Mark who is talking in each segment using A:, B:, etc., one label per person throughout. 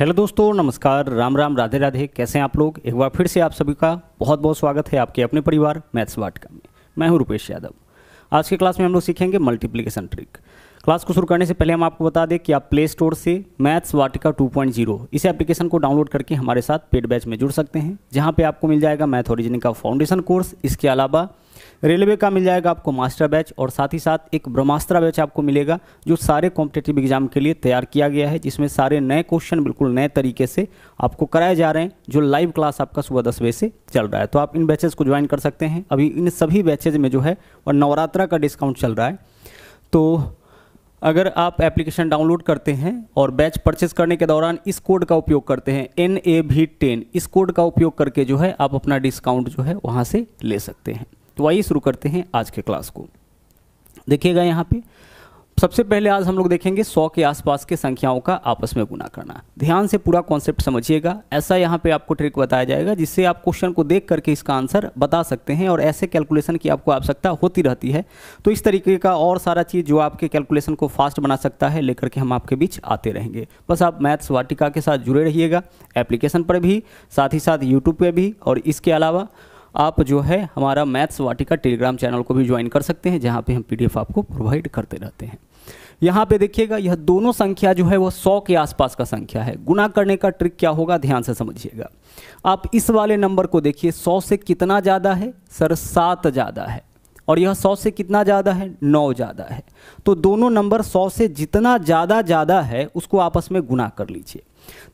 A: Hello दोस्तों, नमस्कार, राम राम, राधे राधे। कैसे हैं आप लोग? एक बार फिर से आप सभी का बहुत बहुत स्वागत है आपके अपने परिवार मैथ्स वाटिका में। मैं हूं रुपेश यादव। आज के क्लास में हम लोग सीखेंगे मल्टीप्लिकेशन ट्रिक। क्लास को शुरू करने से पहले हम आपको बता दें कि आप प्ले स्टोर से मैथ्स वाटिका 2.0 इस एप्लीकेशन को डाउनलोड करके हमारे साथ पेड बैच में जुड़ सकते हैं, जहां पे आपको मिल जाएगा मैथ ओरिजिनिंग का फाउंडेशन कोर्स। इसके अलावा रेलवे का मिल जाएगा आपको मास्टर बैच, और साथ ही साथ एक ब्रह्मास्त्र बैच आपको मिलेगा जो सारे कॉम्पिटिटिव एग्जाम के लिए तैयार किया गया है, जिसमें सारे नए क्वेश्चन बिल्कुल नए तरीके से आपको कराए जा रहे हैं, जो लाइव क्लास आपका सुबह 10 बजे से चल रहा है। तो आप इन बैचेस को ज्वाइन कर सकते हैं। अभी इन सभी बैचेज में जो है और नवरात्रा का डिस्काउंट चल रहा है। तो अगर आप एप्लीकेशन डाउनलोड करते हैं और बैच परचेस करने के दौरान इस कोड का उपयोग करते हैं NAV10, इस कोड का उपयोग करके जो है आप अपना डिस्काउंट जो है वहाँ से ले सकते हैं। तो आइए शुरू करते हैं आज के क्लास को। देखिएगा यहाँ पे सबसे पहले आज हम लोग देखेंगे 100 के आसपास के संख्याओं का आपस में गुना करना। ध्यान से पूरा कॉन्सेप्ट समझिएगा। ऐसा यहाँ पे आपको ट्रिक बताया जाएगा जिससे आप क्वेश्चन को देख करके इसका आंसर बता सकते हैं, और ऐसे कैलकुलेशन की आपको आवश्यकता होती रहती है। तो इस तरीके का और सारा चीज़ जो आपके कैलकुलेशन को फास्ट बना सकता है लेकर के हम आपके बीच आते रहेंगे। बस आप मैथ्स वाटिका के साथ जुड़े रहिएगा, एप्लीकेशन पर भी, साथ ही साथ यूट्यूब पर भी, और इसके अलावा आप जो है हमारा मैथ्स वाटिका टेलीग्राम चैनल को भी ज्वाइन कर सकते हैं, जहाँ पे हम PDF आपको प्रोवाइड करते रहते हैं। यहाँ पे देखिएगा यह दोनों संख्या जो है वो 100 के आसपास का संख्या है। गुना करने का ट्रिक क्या होगा, ध्यान से समझिएगा। आप इस वाले नंबर को देखिए, 100 से कितना ज़्यादा है सर? 7 ज़्यादा है। और यह 100 से कितना ज़्यादा है? 9 ज़्यादा है। तो दोनों नंबर 100 से जितना ज़्यादा है उसको आपस में गुना कर लीजिए।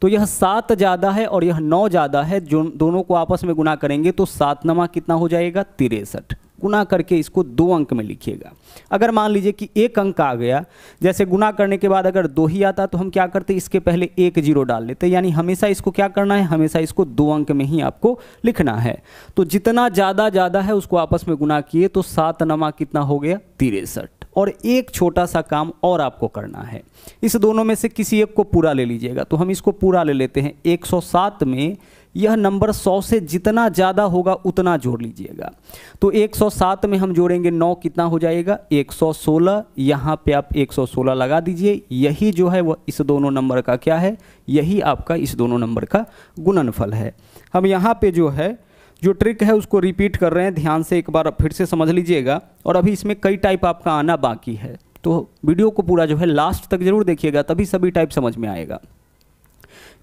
A: तो यह 7 ज़्यादा है और यह 9 ज़्यादा है, जो दोनों को आपस में गुना करेंगे तो 7 नमा कितना हो जाएगा? 63। गुना करके इसको 2 अंक में लिखिएगा। अगर मान लीजिए कि 1 अंक आ गया, जैसे गुना करने के बाद अगर 2 ही आता तो हम क्या करते? इसके पहले 1 0 डाल लेते। यानी हमेशा इसको क्या करना है? हमेशा इसको 2 अंक में ही आपको लिखना है। तो जितना ज़्यादा है उसको आपस में गुना किए तो 7 नमा कितना हो गया? 63। और एक छोटा सा काम और आपको करना है, इस दोनों में से किसी एक को पूरा ले लीजिएगा। तो हम इसको पूरा ले लेते हैं। 107 में यह नंबर 100 से जितना ज़्यादा होगा उतना जोड़ लीजिएगा। तो 107 में हम जोड़ेंगे 9 कितना हो जाएगा? 116। यहाँ पे आप 116 लगा दीजिए। यही जो है वह इस दोनों नंबर का क्या है? यही आपका इस दोनों नंबर का गुणनफल है। हम यहाँ पे जो ट्रिक है उसको रिपीट कर रहे हैं, ध्यान से एक बार फिर से समझ लीजिएगा। और अभी इसमें कई टाइप आपका आना बाकी है, तो वीडियो को पूरा जो है लास्ट तक जरूर देखिएगा, तभी सभी टाइप समझ में आएगा।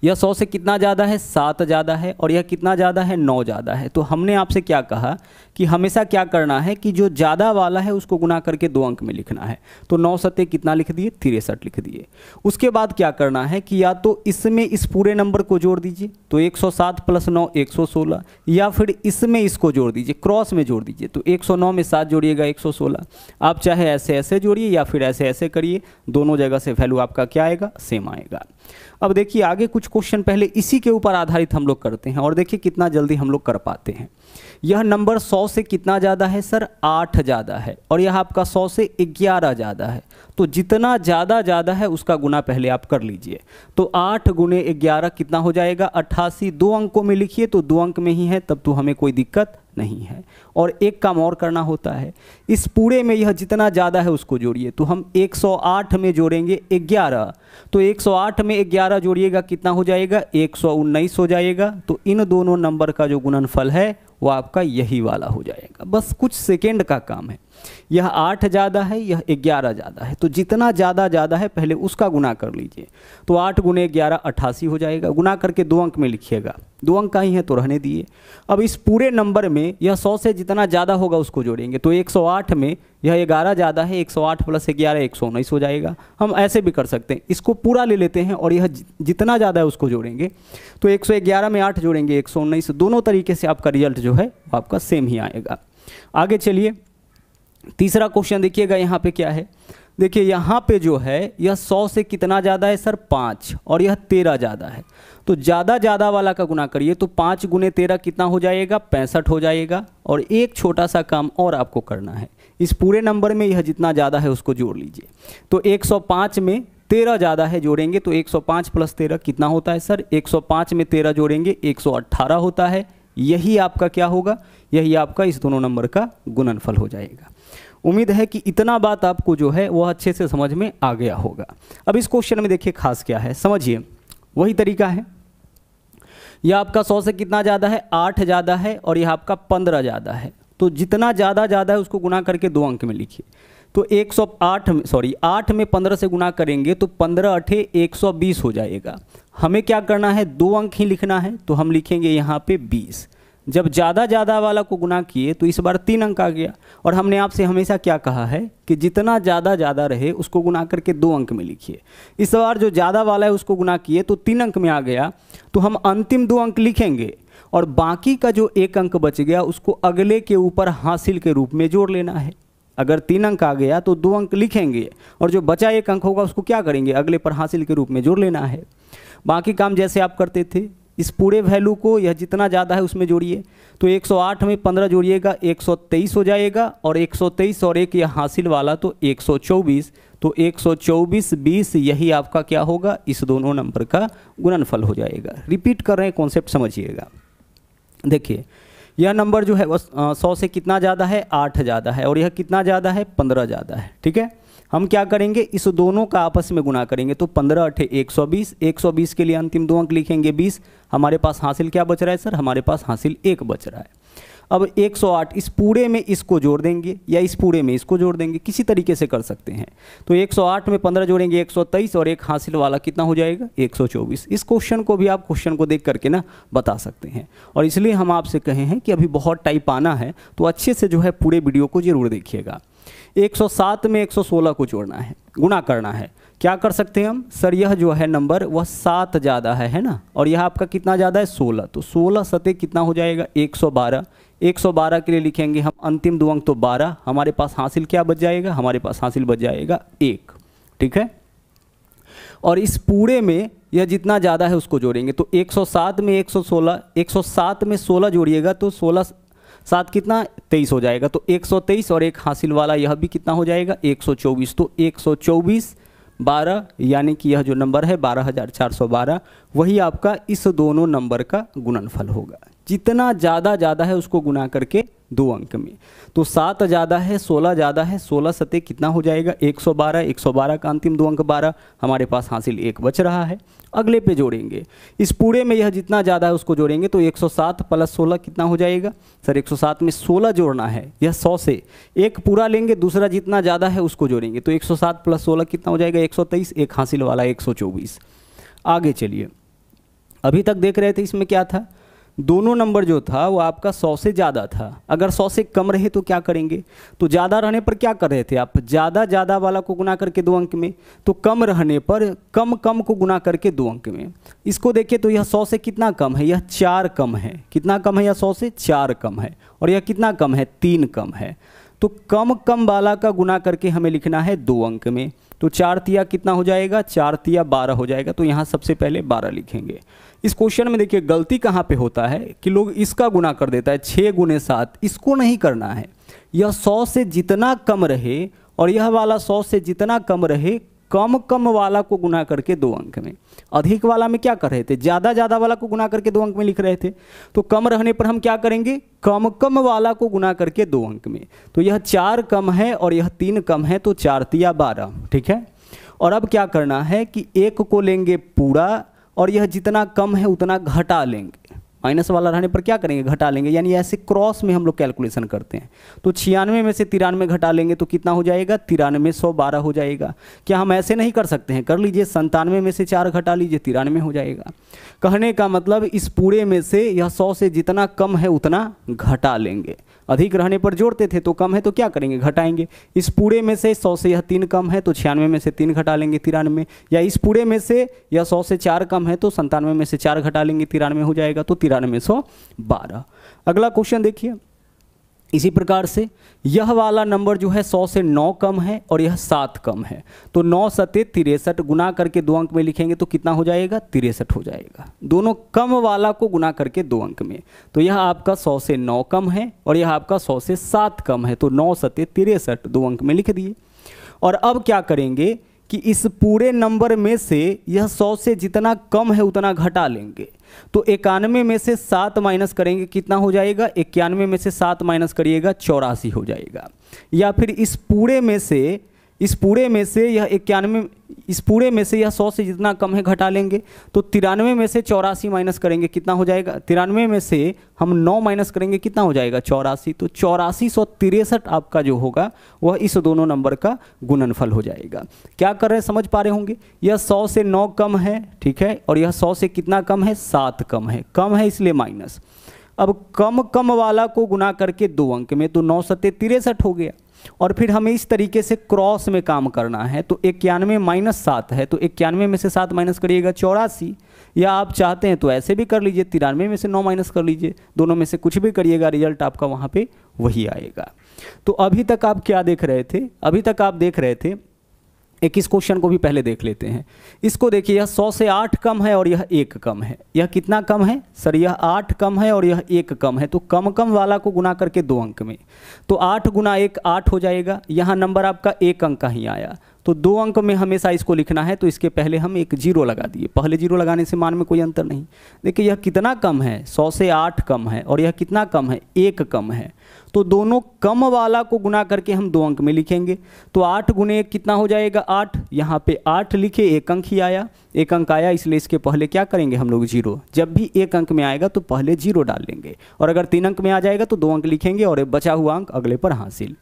A: यह 100 से कितना ज़्यादा है? 7 ज़्यादा है। और यह कितना ज़्यादा है? 9 ज़्यादा है। तो हमने आपसे क्या कहा कि हमेशा क्या करना है कि जो ज़्यादा वाला है उसको गुना करके 2 अंक में लिखना है। तो 9 सत्ते कितना लिख दिए? 63 लिख दिए। उसके बाद क्या करना है कि या तो इसमें इस पूरे नंबर को जोड़ दीजिए, तो 107 + 9 116, या फिर इसमें इसको जोड़ दीजिए, क्रॉस में जोड़ दीजिए। तो 109 में 7 जोड़िएगा 116। आप चाहे ऐसे ऐसे जोड़िए या फिर ऐसे ऐसे करिए, दोनों जगह से वैल्यू आपका क्या आएगा? सेम आएगा। अब देखिए आगे कुछ क्वेश्चन पहले इसी के ऊपर आधारित हम लोग करते हैं, और देखिए कितना जल्दी हम लोग कर पाते हैं। यह नंबर 100 से कितना ज़्यादा है सर? 8 ज़्यादा है। और यह आपका 100 से 11 ज़्यादा है। तो जितना ज़्यादा है उसका गुना पहले आप कर लीजिए। तो 8 × 11 कितना हो जाएगा? 88। 2 अंकों में लिखिए तो 2 अंक में ही है, तब तो हमें कोई दिक्कत नहीं है। और एक काम और करना होता है, इस पूरे में यह जितना ज़्यादा है उसको जोड़िए। तो हम 108 में जोड़ेंगे 11। तो 108 में 11 जोड़िएगा कितना हो जाएगा? 119 हो जाएगा। तो इन दोनों नंबर का जो गुणनफल है वो आपका यही वाला हो जाएगा। बस कुछ सेकेंड का काम है। यह 8 ज़्यादा है, यह 11 ज़्यादा है। तो जितना ज़्यादा है पहले उसका गुना कर लीजिए। तो 8 × 11 88 हो जाएगा। गुना करके 2 अंक में लिखिएगा। 2 अंक का ही है तो रहने दिए। अब इस पूरे नंबर में यह 100 से जितना ज़्यादा होगा उसको जोड़ेंगे। तो 108 में यह 11 ज़्यादा है, 108 + 11 119 हो जाएगा। हम ऐसे भी कर सकते हैं, इसको पूरा ले लेते हैं और यह जितना ज़्यादा है उसको जोड़ेंगे। तो 111 में 8 जोड़ेंगे 119। दोनों तरीके से आपका रिजल्ट जो है आपका सेम ही आएगा। आगे चलिए, तीसरा क्वेश्चन देखिएगा यहाँ पे क्या है। देखिए यहाँ पे जो है यह 100 से कितना ज़्यादा है सर? 5। और यह 13 ज़्यादा है। तो ज़्यादा वाला का गुना करिए। तो 5 × 13 कितना हो जाएगा? 65 हो जाएगा। और एक छोटा सा काम और आपको करना है, इस पूरे नंबर में यह जितना ज़्यादा है उसको जोड़ लीजिए। तो 105 में 13 ज़्यादा है, जोड़ेंगे तो 105 + 13 कितना होता है सर? 105 में 13 जोड़ेंगे 118 होता है। यही आपका क्या होगा? यही आपका इस दोनों नंबर का गुणनफल हो जाएगा। उम्मीद है कि इतना बात आपको जो है वो अच्छे से समझ में आ गया होगा। अब इस क्वेश्चन में देखिए खास क्या है, समझिए। वही तरीका है। यह आपका 100 से कितना ज़्यादा है, 8 ज़्यादा है, और यह आपका 15 ज़्यादा है। तो जितना ज़्यादा है उसको गुना करके 2 अंक में लिखिए। तो 8 में 15 से गुना करेंगे तो 15 अठे 120 हो जाएगा। हमें क्या करना है, 2 अंक ही लिखना है, तो हम लिखेंगे यहाँ पे 20। जब ज़्यादा वाला को गुना किए तो इस बार 3 अंक आ गया। और हमने आपसे हमेशा क्या कहा है कि जितना ज़्यादा रहे उसको गुना करके 2 अंक में लिखिए। इस बार जो ज़्यादा वाला है उसको गुना किए तो 3 अंक में आ गया, तो हम अंतिम 2 अंक लिखेंगे और बाकी का जो 1 अंक बच गया उसको अगले के ऊपर हासिल के रूप में जोड़ लेना है। अगर 3 अंक आ गया तो 2 अंक लिखेंगे और जो बचा 1 अंक होगा उसको क्या करेंगे, अगले पर हासिल के रूप में जोड़ लेना है। बाकी काम जैसे आप करते थे, इस पूरे वैल्यू को यह जितना ज़्यादा है उसमें जोड़िए। तो 108 में 15 जोड़िएगा 123 हो जाएगा, और 123 और 1 यह हासिल वाला तो 124। तो 124 20 यही आपका क्या होगा, इस दोनों नंबर का गुणनफल हो जाएगा। रिपीट कर रहे हैं, कॉन्सेप्ट समझिएगा। देखिए यह नंबर जो है 100 से कितना ज़्यादा है, 8 ज़्यादा है, और यह कितना ज़्यादा है, 15 ज़्यादा है। ठीक है, हम क्या करेंगे, इस दोनों का आपस में गुना करेंगे। तो 15 अठे 120, 120 के लिए अंतिम 2 अंक लिखेंगे 20। हमारे पास हासिल क्या बच रहा है सर, हमारे पास हासिल 1 बच रहा है। अब 108 इस पूरे में इसको जोड़ देंगे या इस पूरे में इसको जोड़ देंगे, किसी तरीके से कर सकते हैं। तो 108 में 15 जोड़ेंगे 123, और 1 हासिल वाला कितना हो जाएगा, 124। इस क्वेश्चन को भी आप क्वेश्चन को देख करके ना बता सकते हैं। और इसलिए हम आपसे कहे हैं कि अभी बहुत टाइप आना है, तो अच्छे से जो है पूरे वीडियो को जरूर देखिएगा। 107 में 116 को जोड़ना है, गुणा करना है। क्या कर सकते हैं हम, सर यह जो है नंबर वह 7 ज़्यादा है ना, और यह आपका कितना ज़्यादा है, 16। तो 16 सते कितना हो जाएगा, 112। 112 के लिए लिखेंगे हम अंतिम 2 अंक तो 12। हमारे पास हासिल क्या बच जाएगा, हमारे पास हासिल बच जाएगा 1। ठीक है, और इस पूरे में यह जितना ज़्यादा है उसको जोड़ेंगे। तो 107 में 116, 107 में 16 जोड़िएगा तो 16 7 कितना, 23 हो जाएगा। तो 123 और 1 हासिल वाला यह भी कितना हो जाएगा, 124। तो 124 12 यानी कि यह जो नंबर है 12,412, वही आपका इस दोनों नंबर का गुणनफल होगा। जितना ज़्यादा है उसको गुना करके 2 अंक में। तो 7 ज़्यादा है, 16 ज़्यादा है, 16 सते कितना हो जाएगा, 112। 112 का अंतिम 2 अंक 12, हमारे पास हासिल 1 बच रहा है। अगले पे जोड़ेंगे, इस पूरे में यह जितना ज़्यादा है उसको जोड़ेंगे। तो 107 प्लस 16 कितना हो जाएगा सर, 107 में 16 जोड़ना है। यह 100 से एक पूरा लेंगे, दूसरा जितना ज़्यादा है उसको जोड़ेंगे। तो 107 प्लस 16 कितना हो जाएगा, 123। 1 हासिल वाला 124। आगे चलिए, अभी तक देख रहे थे इसमें क्या था, दोनों नंबर जो था वो आपका 100 से ज़्यादा था। अगर 100 से कम रहे तो क्या करेंगे, तो ज़्यादा रहने पर क्या कर रहे थे आप, ज़्यादा वाला को गुना करके 2 अंक में, तो कम रहने पर कम को गुना करके 2 अंक में। इसको देखिए तो यह 100 से कितना कम है, यह 4 कम है। कितना कम है, यह 100 से 4 कम है। और यह कितना कम है, 3 कम है। तो कम वाला का गुना करके हमें लिखना है 2 अंक में। तो 4 तिया कितना हो जाएगा, 4 तिया 12 हो जाएगा। तो यहाँ सबसे पहले 12 लिखेंगे। इस क्वेश्चन में देखिए गलती कहाँ पे होता है कि लोग इसका गुना कर देता है 6 गुने 7। इसको नहीं करना है, यह 100 से जितना कम रहे और यह वाला 100 से जितना कम रहे, कम वाला को गुना करके 2 अंक में। अधिक वाला में क्या कर रहे थे, ज़्यादा वाला को गुना करके 2 अंक में लिख रहे थे। तो कम रहने पर हम क्या करेंगे, कम वाला को गुना करके 2 अंक में। तो यह 4 कम है और यह 3 कम है, तो 4 तिया 12। ठीक है, और अब क्या करना है कि 1 को लेंगे पूरा और यह जितना कम है उतना घटा लेंगे। माइनस वाला रहने पर क्या करेंगे, घटा लेंगे। यानी ऐसे क्रॉस में हम लोग कैलकुलेशन करते हैं। तो 96 में से 93 घटा लेंगे तो कितना हो जाएगा, 93 112 हो जाएगा। क्या हम ऐसे नहीं कर सकते हैं, कर लीजिए, 97 में से 4 घटा लीजिए, 93 हो जाएगा। कहने का मतलब इस पूरे में से यह 100 से जितना कम है उतना घटा लेंगे। अधिक रहने पर जोड़ते थे तो कम है तो क्या करेंगे, घटाएंगे। इस पूरे में से 100 से यह 3 कम है तो 96 में से 3 घटा लेंगे, 93। या इस पूरे में से यह 100 से 4 कम है तो 97 में से 4 घटा लेंगे, 93 हो जाएगा। तो 93 112। अगला क्वेश्चन देखिए, इसी प्रकार से यह वाला नंबर जो है 100 से 9 कम है और यह 7 कम है। तो 9 सते 63 गुना करके 2 अंक में लिखेंगे तो कितना हो जाएगा, 63 हो जाएगा। दोनों कम वाला को गुना करके 2 अंक में। तो यह आपका 100 से 9 कम है और यह आपका 100 से 7 कम है। तो 9 सते 63 2 अंक में लिख दिए। और अब क्या करेंगे कि इस पूरे नंबर में से यह 100 से जितना कम है उतना घटा लेंगे। तो 91 में से 7 माइनस करेंगे, कितना हो जाएगा, 91 में से 7 माइनस करिएगा 84 हो जाएगा। या फिर इस पूरे में से इस पूरे में से यह 91, इस पूरे में से यह 100 से जितना कम है घटा लेंगे। तो 93 में से 84 माइनस करेंगे कितना हो जाएगा, 93 में से हम 9 माइनस करेंगे कितना हो जाएगा 84। तो 8463 आपका जो होगा वह इस दोनों नंबर का गुणनफल हो जाएगा। क्या कर रहे हैं समझ पा रहे होंगे, यह 100 से 9 कम है, ठीक है, और यह 100 से कितना कम है 7 कम है इसलिए माइनस। अब कम कम वाला को गुना करके 2 अंक में, तो 9 सत्ते 63 हो गया। और फिर हमें इस तरीके से क्रॉस में काम करना है। तो 91 माइनस 7 है, तो 91 में से 7 माइनस करिएगा 84, या आप चाहते हैं तो ऐसे भी कर लीजिए, 93 में से 9 माइनस कर लीजिए, दोनों में से कुछ भी करिएगा, रिजल्ट आपका वहाँ पे वही आएगा। तो अभी तक आप क्या देख रहे थे, अभी तक आप देख रहे थे, एक इस क्वेश्चन को भी पहले देख लेते हैं। इसको देखिए, यह 100 से 8 कम है और यह 1 कम है। यह कितना कम है सर, यह 8 कम है और यह 1 कम है। तो कम कम वाला को गुना करके 2 अंक में, तो 8 गुना 1 8 हो जाएगा। यहाँ नंबर आपका 1 अंक का ही आया, तो 2 अंक में हमेशा इसको लिखना है, तो इसके पहले हम एक 0 लगा दिए। पहले 0 लगाने से मान में कोई अंतर नहीं। देखिए यह कितना कम है, 100 से 8 कम है, और यह कितना कम है 1 कम है। तो दोनों कम वाला को गुना करके हम 2 अंक में लिखेंगे। तो 8 गुने 1 कितना हो जाएगा 8, यहाँ पे 8 लिखे, 1 अंक ही आया, 1 अंक आया, इसलिए इसके पहले क्या करेंगे हम लोग 0। जब भी 1 अंक में आएगा तो पहले 0 डाल लेंगे, और अगर 3 अंक में आ जाएगा तो 2 अंक लिखेंगे और बचा हुआ अंक अगले पर हासिल।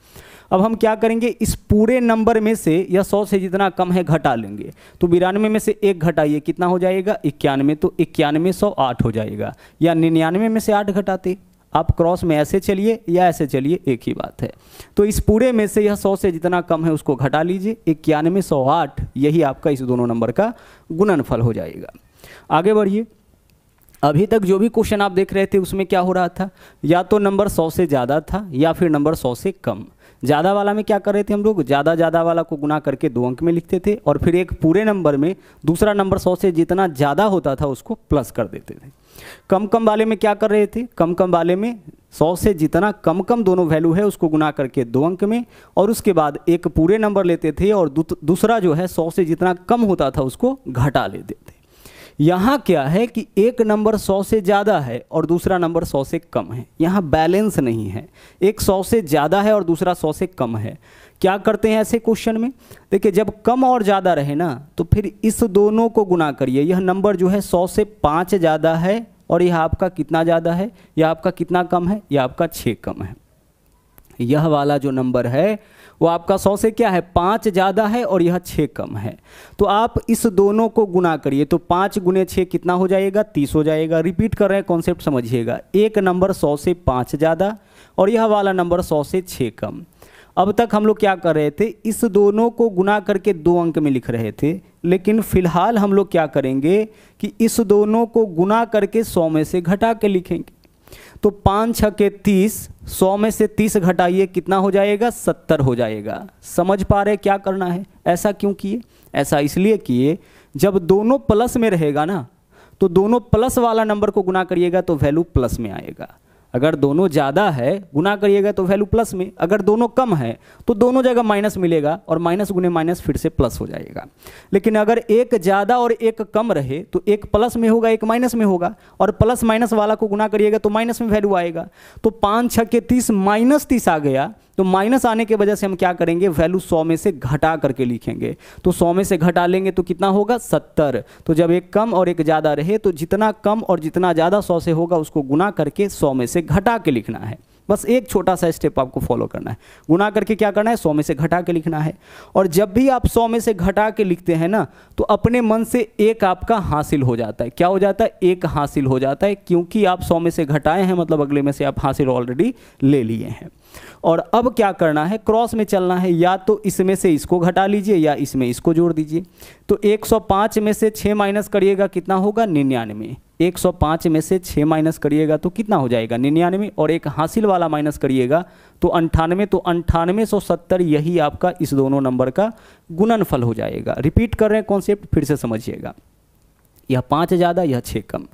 A: अब हम क्या करेंगे, इस पूरे नंबर में से यह 100 से जितना कम है घटा लेंगे। तो 92 में से 1 घटाइए कितना हो जाएगा 91, तो 91 108 हो जाएगा, या 99 में से 8 घटाते। आप क्रॉस में ऐसे चलिए या ऐसे चलिए, एक ही बात है। तो इस पूरे में से यह 100 से जितना कम है उसको घटा लीजिए, 91 108, यही आपका इस दोनों नंबर का गुणनफल हो जाएगा। आगे बढ़िए। अभी तक जो भी क्वेश्चन आप देख रहे थे उसमें क्या हो रहा था, या तो नंबर 100 से ज़्यादा था या फिर नंबर 100 से कम। ज़्यादा वाला में क्या कर रहे थे हम लोग, ज़्यादा वाला को गुना करके 2 अंक में लिखते थे, और फिर एक पूरे नंबर में दूसरा नंबर 100 से जितना ज़्यादा होता था उसको प्लस कर देते थे। कम कम वाले में क्या कर रहे थे, कम कम वाले में 100 से जितना कम कम दोनों वैल्यू है उसको गुना करके 2 अंक में, और उसके बाद एक पूरे नंबर लेते थे और दूसरा जो है 100 से जितना कम होता था उसको घटा लेते थे। यहाँ क्या है कि एक नंबर 100 से ज़्यादा है और दूसरा नंबर 100 से कम है, यहाँ बैलेंस नहीं है। एक 100 से ज़्यादा है और दूसरा 100 से कम है। क्या करते हैं ऐसे क्वेश्चन में, देखिए जब कम और ज़्यादा रहे ना तो फिर इस दोनों को गुना करिए। यह नंबर जो है 100 से 5 ज़्यादा है और यह आपका कितना ज़्यादा है, यह आपका कितना कम है, यह आपका 6 कम है। यह वाला जो नंबर है वो आपका 100 से क्या है 5 ज़्यादा है और यह 6 कम है। तो आप इस दोनों को गुना करिए, तो 5 गुने 6 कितना हो जाएगा 30 हो जाएगा। रिपीट कर रहे हैं, कॉन्सेप्ट समझिएगा। एक नंबर 100 से 5 ज़्यादा और यह वाला नंबर 100 से 6 कम। अब तक हम लोग क्या कर रहे थे, इस दोनों को गुना करके 2 अंक में लिख रहे थे, लेकिन फिलहाल हम लोग क्या करेंगे कि इस दोनों को गुना करके 100 में से घटा के लिखेंगे। तो 5 6 के 30, 100 में से 30 घटाइए कितना हो जाएगा 70 हो जाएगा। समझ पा रहे क्या करना है। ऐसा क्यों किए, ऐसा इसलिए किए जब दोनों प्लस में रहेगा ना तो दोनों प्लस वाला नंबर को गुना करिएगा तो वैल्यू प्लस में आएगा। अगर दोनों ज़्यादा है गुना करिएगा तो वैल्यू प्लस में, अगर दोनों कम है तो दोनों जगह माइनस मिलेगा और माइनस गुने माइनस फिर से प्लस हो जाएगा। लेकिन अगर एक ज़्यादा और एक कम रहे तो एक प्लस में होगा एक माइनस में होगा, और प्लस माइनस वाला को गुना करिएगा तो माइनस में वैल्यू आएगा। तो 5 6 के 30 माइनस 30 आ गया, तो माइनस आने की वजह से हम क्या करेंगे वैल्यू 100 में से घटा करके लिखेंगे। तो 100 में से घटा लेंगे तो कितना होगा 70। तो जब एक कम और एक ज़्यादा रहे तो जितना कम और जितना ज़्यादा 100 से होगा उसको गुना करके 100 में से घटा के लिखना है। बस एक छोटा सा स्टेप आपको फॉलो करना है। गुना करके क्या करना है 100 में से घटा के लिखना है। और जब भी आप 100 में से घटा के लिखते हैं ना तो अपने मन से एक आपका हासिल हो जाता है। क्या हो जाता है, एक हासिल हो जाता है, क्योंकि आप 100 में से घटाए हैं मतलब अगले में से आप हासिल ऑलरेडी ले लिए हैं। और अब क्या करना है, क्रॉस में चलना है। या तो इसमें से इसको घटा लीजिए या इसमें इसको जोड़ दीजिए। तो 105 में से 6 माइनस करिएगा कितना होगा 99। 105 में से 6 माइनस करिएगा तो कितना हो जाएगा 99, और एक हासिल वाला माइनस करिएगा तो 98। तो 9870 यही आपका इस दोनों नंबर का गुणनफल हो जाएगा। रिपीट कर रहे हैं कॉन्सेप्ट, फिर से समझिएगा। यह 5 ज़्यादा यह 6 कम,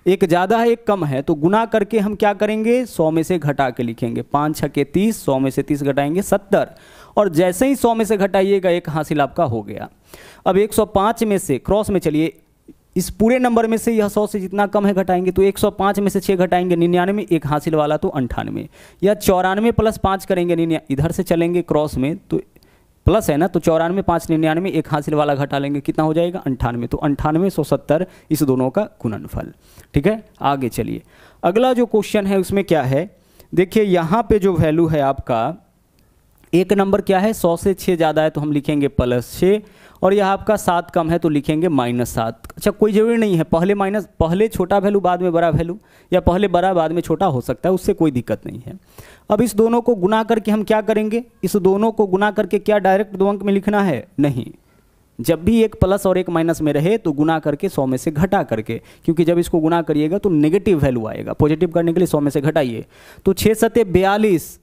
A: एक ज़्यादा है एक कम है, तो गुना करके हम क्या करेंगे 100 में से घटा के लिखेंगे। 5 6 के 30, 100 में से 30 घटाएंगे 70, और जैसे ही 100 में से घटाइएगा एक हासिल आपका हो गया। अब 105 में से क्रॉस में चलिए, इस पूरे नंबर में से यह 100 से जितना कम है घटाएंगे। तो 105 में से 6 घटाएंगे 99, एक हासिल वाला तो 98, या 94 प्लस 5 करेंगे इधर से चलेंगे क्रॉस में तो प्लस है ना, तो 94 5 99, एक हासिल वाला घटा लेंगे, कितना हो जाएगा 98। तो 98 170 इस दोनों का गुणनफल। ठीक है, आगे चलिए। अगला जो क्वेश्चन है उसमें क्या है, देखिए यहाँ पे जो वैल्यू है आपका, एक नंबर क्या है, 100 से 6 ज़्यादा है तो हम लिखेंगे +6, और यह आपका 7 कम है तो लिखेंगे -7। अच्छा, कोई जरूरी नहीं है पहले छोटा वैल्यू बाद में बड़ा वैल्यू, या पहले बड़ा बाद में छोटा हो सकता है, उससे कोई दिक्कत नहीं है। अब इस दोनों को गुना करके हम क्या करेंगे, इस दोनों को गुना करके क्या डायरेक्ट दो अंक में लिखना है, नहीं, जब भी एक प्लस और एक माइनस में रहे तो गुना करके 100 में से घटा करके, क्योंकि जब इसको गुना करिएगा तो नेगेटिव वैल्यू आएगा, पॉजिटिव करने के लिए 100 में से घटाइए। तो 6 सत्ते 42,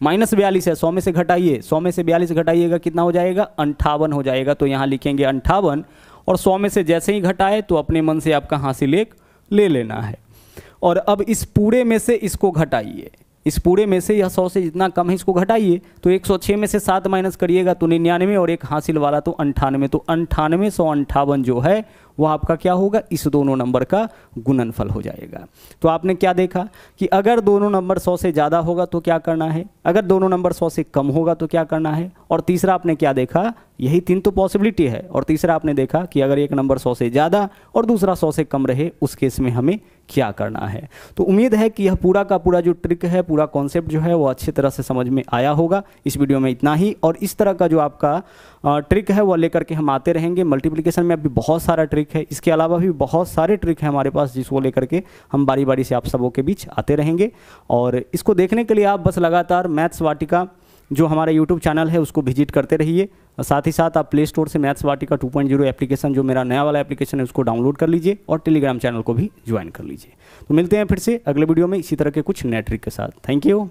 A: -42 है, 100 में से घटाइए, 100 में से 42 घटाइएगा, कितना हो जाएगा 58 हो जाएगा। तो यहाँ लिखेंगे 58, और 100 में से जैसे ही घटाए तो अपने मन से आपका हासिल एक ले लेना है। और अब इस पूरे में से इसको घटाइए, इस पूरे में से यह 100 से जितना कम है इसको घटाइए। तो 106 में से 7 माइनस करिएगा तो 99, और एक हासिल वाला तो 98। तो 98 158 जो है वो आपका क्या होगा, इस दोनों नंबर का गुणनफल हो जाएगा। तो आपने क्या देखा कि अगर दोनों नंबर 100 से ज़्यादा होगा तो क्या करना है, अगर दोनों नंबर 100 से कम होगा तो क्या करना है, और तीसरा आपने क्या देखा, यही 3 तो पॉसिबिलिटी है, और तीसरा आपने देखा कि अगर एक नंबर 100 से ज़्यादा और दूसरा 100 से कम रहे उस केस में हमें क्या करना है। तो उम्मीद है कि यह पूरा का पूरा जो ट्रिक है, पूरा कॉन्सेप्ट जो है वो अच्छी तरह से समझ में आया होगा। इस वीडियो में इतना ही, और इस तरह का जो आपका ट्रिक है वो लेकर के हम आते रहेंगे। मल्टीप्लिकेशन में अभी बहुत सारा ट्रिक है, इसके अलावा भी बहुत सारे ट्रिक हैं हमारे पास, जिसको लेकर के हम बारी बारी से आप सबों के बीच आते रहेंगे। और इसको देखने के लिए आप बस लगातार मैथ्स वाटिका जो हमारा यूट्यूब चैनल है उसको विजिट करते रहिए। साथ ही साथ आप प्ले स्टोर से मैथ्स वाटिका 2.0 एप्लीकेशन, जो मेरा नया वाला एप्लीकेशन है, उसको डाउनलोड कर लीजिए, और टेलीग्राम चैनल को भी ज्वाइन कर लीजिए। तो मिलते हैं फिर से अगले वीडियो में इसी तरह के कुछ नए ट्रिक के साथ। थैंक यू,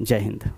A: जय हिंद।